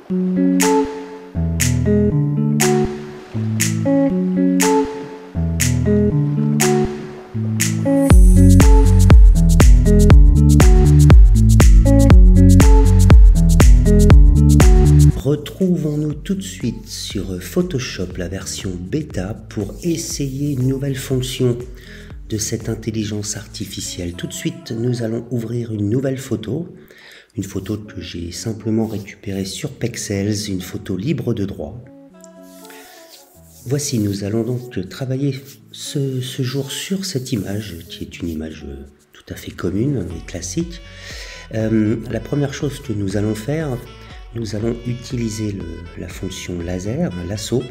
Retrouvons-nous tout de suite sur Photoshop, la version bêta, pour essayer une nouvelle fonction de cette intelligence artificielle. Tout de suite, nous allons ouvrir une nouvelle photo, une photo que j'ai simplement récupérée sur Pexels, une photo libre de droit. Voici, nous allons donc travailler ce jour sur cette image, qui est une image tout à fait commune et classique. La première chose que nous allons faire, nous allons utiliser la fonction lasso,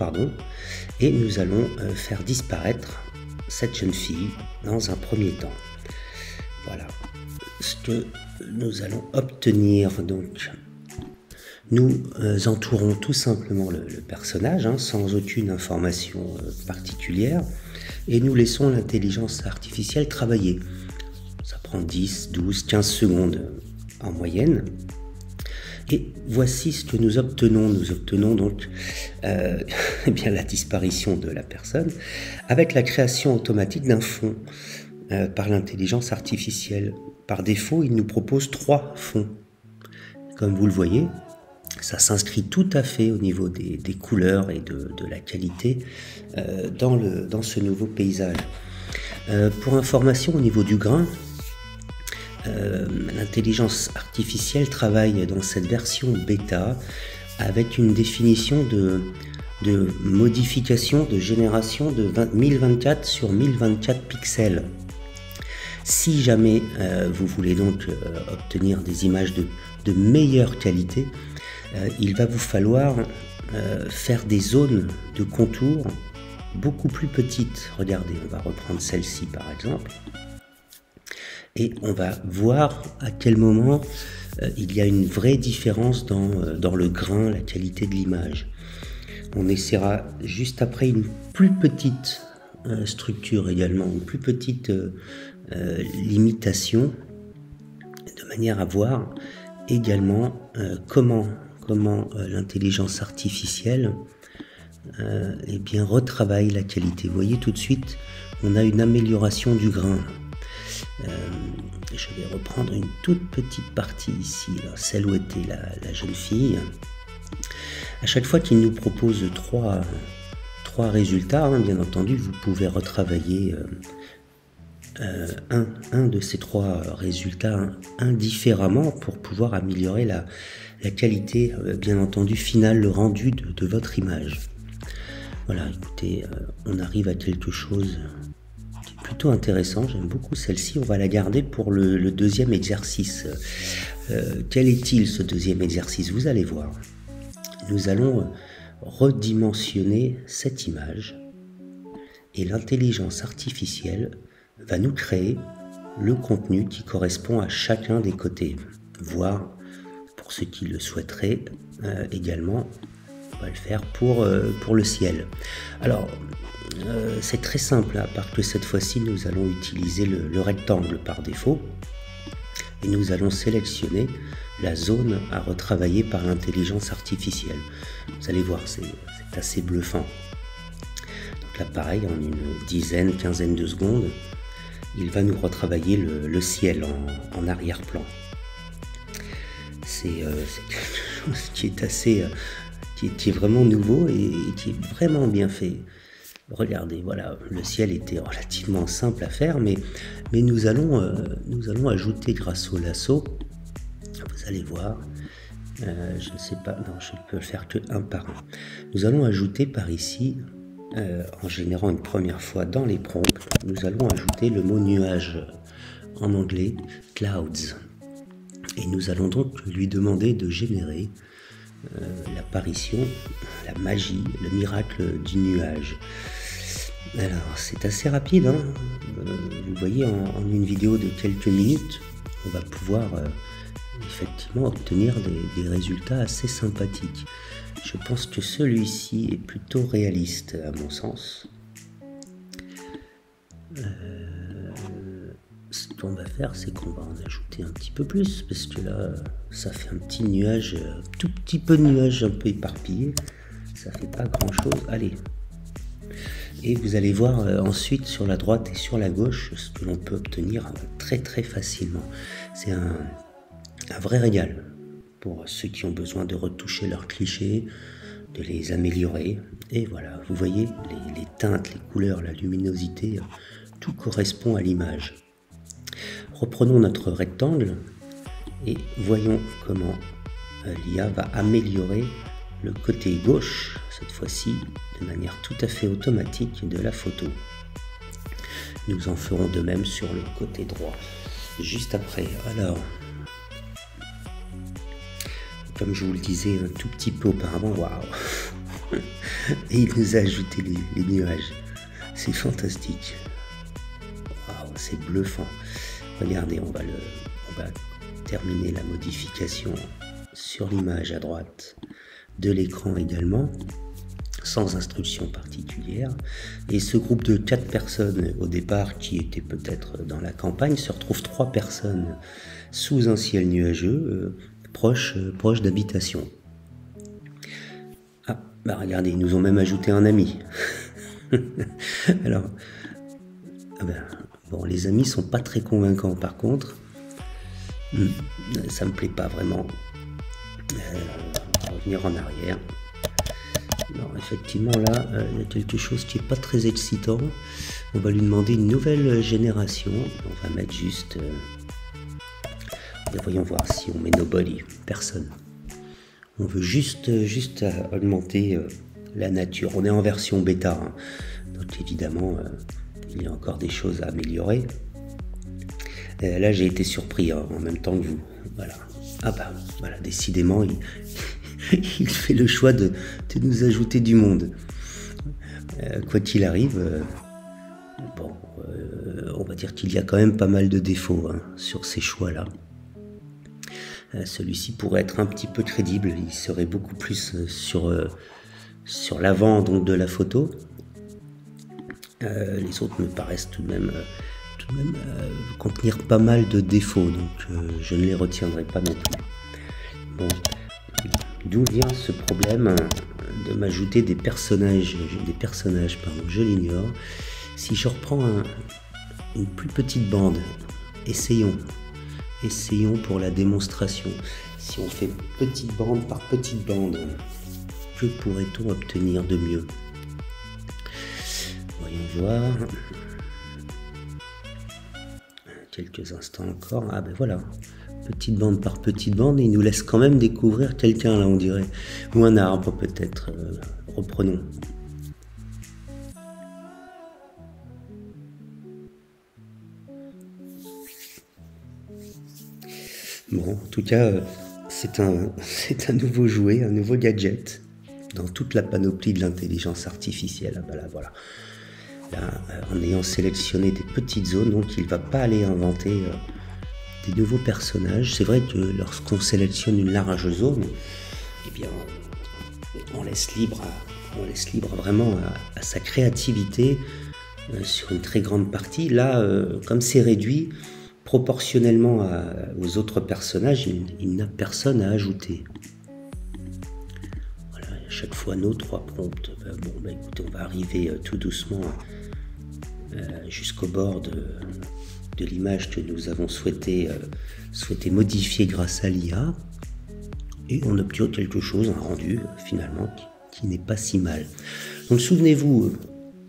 et nous allons faire disparaître cette jeune fille dans un premier temps. Voilà ce que nous allons obtenir. Donc, nous entourons tout simplement le personnage, sans aucune information particulière, et nous laissons l'intelligence artificielle travailler. Ça prend 10, 12, 15 secondes en moyenne. Et voici ce que nous obtenons. Nous obtenons donc bien la disparition de la personne avec la création automatique d'un fond par l'intelligence artificielle. Par défaut, il nous propose 3 fonds. Comme vous le voyez, ça s'inscrit tout à fait au niveau des couleurs et de la qualité dans ce nouveau paysage. Pour information, au niveau du grain, l'intelligence artificielle travaille dans cette version bêta avec une définition de modification de génération de 1024 sur 1024 pixels. Si jamais vous voulez donc obtenir des images de meilleure qualité, il va vous falloir faire des zones de contour beaucoup plus petites. Regardez, on va reprendre celle-ci par exemple. Et on va voir à quel moment il y a une vraie différence dans le grain, la qualité de l'image. On essaiera juste après une plus petite structure également, une plus petite limitation, de manière à voir également comment l'intelligence artificielle retravaille la qualité. Vous voyez tout de suite, on a une amélioration du grain. Je vais reprendre une toute petite partie ici, celle où était la jeune fille. À chaque fois qu'il nous propose trois résultats, bien entendu, vous pouvez retravailler un de ces 3 résultats indifféremment pour pouvoir améliorer la qualité, bien entendu, finale, le rendu de votre image. Voilà, écoutez, on arrive à quelque chose plutôt intéressant, j'aime beaucoup celle-ci, on va la garder pour le deuxième exercice. Quel est-il ce deuxième exercice? Vous allez voir. Nous allons redimensionner cette image et l'intelligence artificielle va nous créer le contenu qui correspond à chacun des côtés, voire pour ceux qui le souhaiteraient également, on va le faire pour le ciel. Alors, c'est très simple, à part que cette fois-ci nous allons utiliser le rectangle par défaut et nous allons sélectionner la zone à retravailler par l'intelligence artificielle. Vous allez voir, c'est assez bluffant. Donc là pareil, en une quinzaine de secondes, il va nous retravailler le ciel en arrière-plan. C'est quelque chose qui est assez qui est vraiment nouveau et qui est vraiment bien fait. Regardez, voilà, le ciel était relativement simple à faire, mais nous allons ajouter grâce au lasso, vous allez voir, je ne sais pas, non, je ne peux le faire que un par un. Nous allons ajouter par ici, en générant une première fois dans les prompts, nous allons ajouter le mot nuage, en anglais, clouds. Et nous allons donc lui demander de générer l'apparition, la magie, le miracle du nuage. Alors c'est assez rapide, vous voyez, en une vidéo de quelques minutes, on va pouvoir effectivement obtenir des résultats assez sympathiques. Je pense que celui-ci est plutôt réaliste à mon sens. qu'on va faire, c'est qu'on va en ajouter un petit peu plus, parce que là, ça fait un petit nuage, tout petit peu de nuage un peu éparpillé. Ça fait pas grand chose. Allez. Et vous allez voir ensuite sur la droite et sur la gauche ce que l'on peut obtenir très très facilement. C'est un vrai régal pour ceux qui ont besoin de retoucher leurs clichés, de les améliorer. Et voilà, vous voyez les teintes, les couleurs, la luminosité, tout correspond à l'image. Reprenons notre rectangle et voyons comment l'IA va améliorer le côté gauche, cette fois-ci de manière tout à fait automatique de la photo. Nous en ferons de même sur le côté droit, juste après. Alors, comme je vous le disais un tout petit peu auparavant, waouh! Et il nous a ajouté les nuages. C'est fantastique. Waouh, c'est bluffant. Regardez, on va terminer la modification sur l'image à droite de l'écran également, sans instruction particulière. Et ce groupe de 4 personnes au départ, qui était peut-être dans la campagne, se retrouve 3 personnes sous un ciel nuageux, proche d'habitation. Ah, bah regardez, ils nous ont même ajouté un ami. Alors, bon, les amis sont pas très convaincants par contre. Ça me plaît pas vraiment. Revenir en arrière. Non, effectivement là, il y a quelque chose qui est pas très excitant. On va lui demander une nouvelle génération. On va mettre juste... voyons voir si on met nobody, personne. On veut juste augmenter la nature. On est en version bêta, hein. Donc évidemment, il y a encore des choses à améliorer. Là, j'ai été surpris hein, en même temps que vous. Voilà. Ah bah, voilà, décidément, il fait le choix de nous ajouter du monde. Quoi qu'il arrive, bon, on va dire qu'il y a quand même pas mal de défauts hein, sur ces choix-là. Celui-ci pourrait être un petit peu crédible, il serait beaucoup plus sur l'avant donc de la photo. Les autres me paraissent tout de même contenir pas mal de défauts, donc je ne les retiendrai pas non plus. Bon, d'où vient ce problème de m'ajouter des personnages, je l'ignore. Si je reprends une plus petite bande, essayons pour la démonstration. Si on fait petite bande par petite bande, que pourrait-on obtenir de mieux? Voyons voir. Quelques instants encore. Ah ben voilà. Petite bande par petite bande, et il nous laisse quand même découvrir quelqu'un là, on dirait. Ou un arbre peut-être. Reprenons. Bon, en tout cas, c'est un nouveau jouet, un nouveau gadget dans toute la panoplie de l'intelligence artificielle. Ah ben là, voilà. Là, en ayant sélectionné des petites zones, donc il ne va pas aller inventer des nouveaux personnages. C'est vrai que lorsqu'on sélectionne une large zone, eh bien, on laisse libre vraiment à sa créativité sur une très grande partie. Là, comme c'est réduit, proportionnellement aux autres personnages, il n'a personne à ajouter. Voilà, à chaque fois nos 3 prompts. Bon, bah, écoutez, on va arriver tout doucement jusqu'au bord de l'image que nous avons souhaité modifier grâce à l'IA. Et on obtient quelque chose, un rendu finalement qui n'est pas si mal. Donc souvenez-vous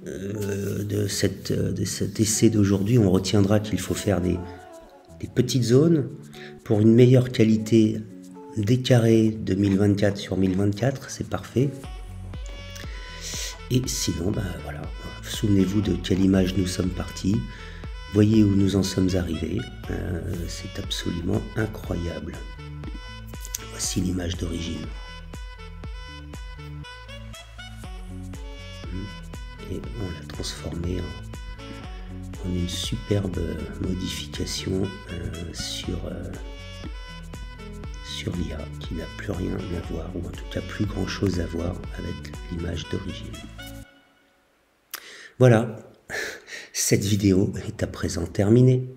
de cet essai d'aujourd'hui. On retiendra qu'il faut faire des petites zones pour une meilleure qualité des carrés 2024 sur 1024, c'est parfait. Et sinon, bah voilà, souvenez-vous de quelle image nous sommes partis. Voyez où nous en sommes arrivés. C'est absolument incroyable. Voici l'image d'origine. Et on l'a transformée en une superbe modification sur l'IA qui n'a plus rien à voir, ou en tout cas plus grand chose à voir avec l'image d'origine. Voilà, cette vidéo est à présent terminée.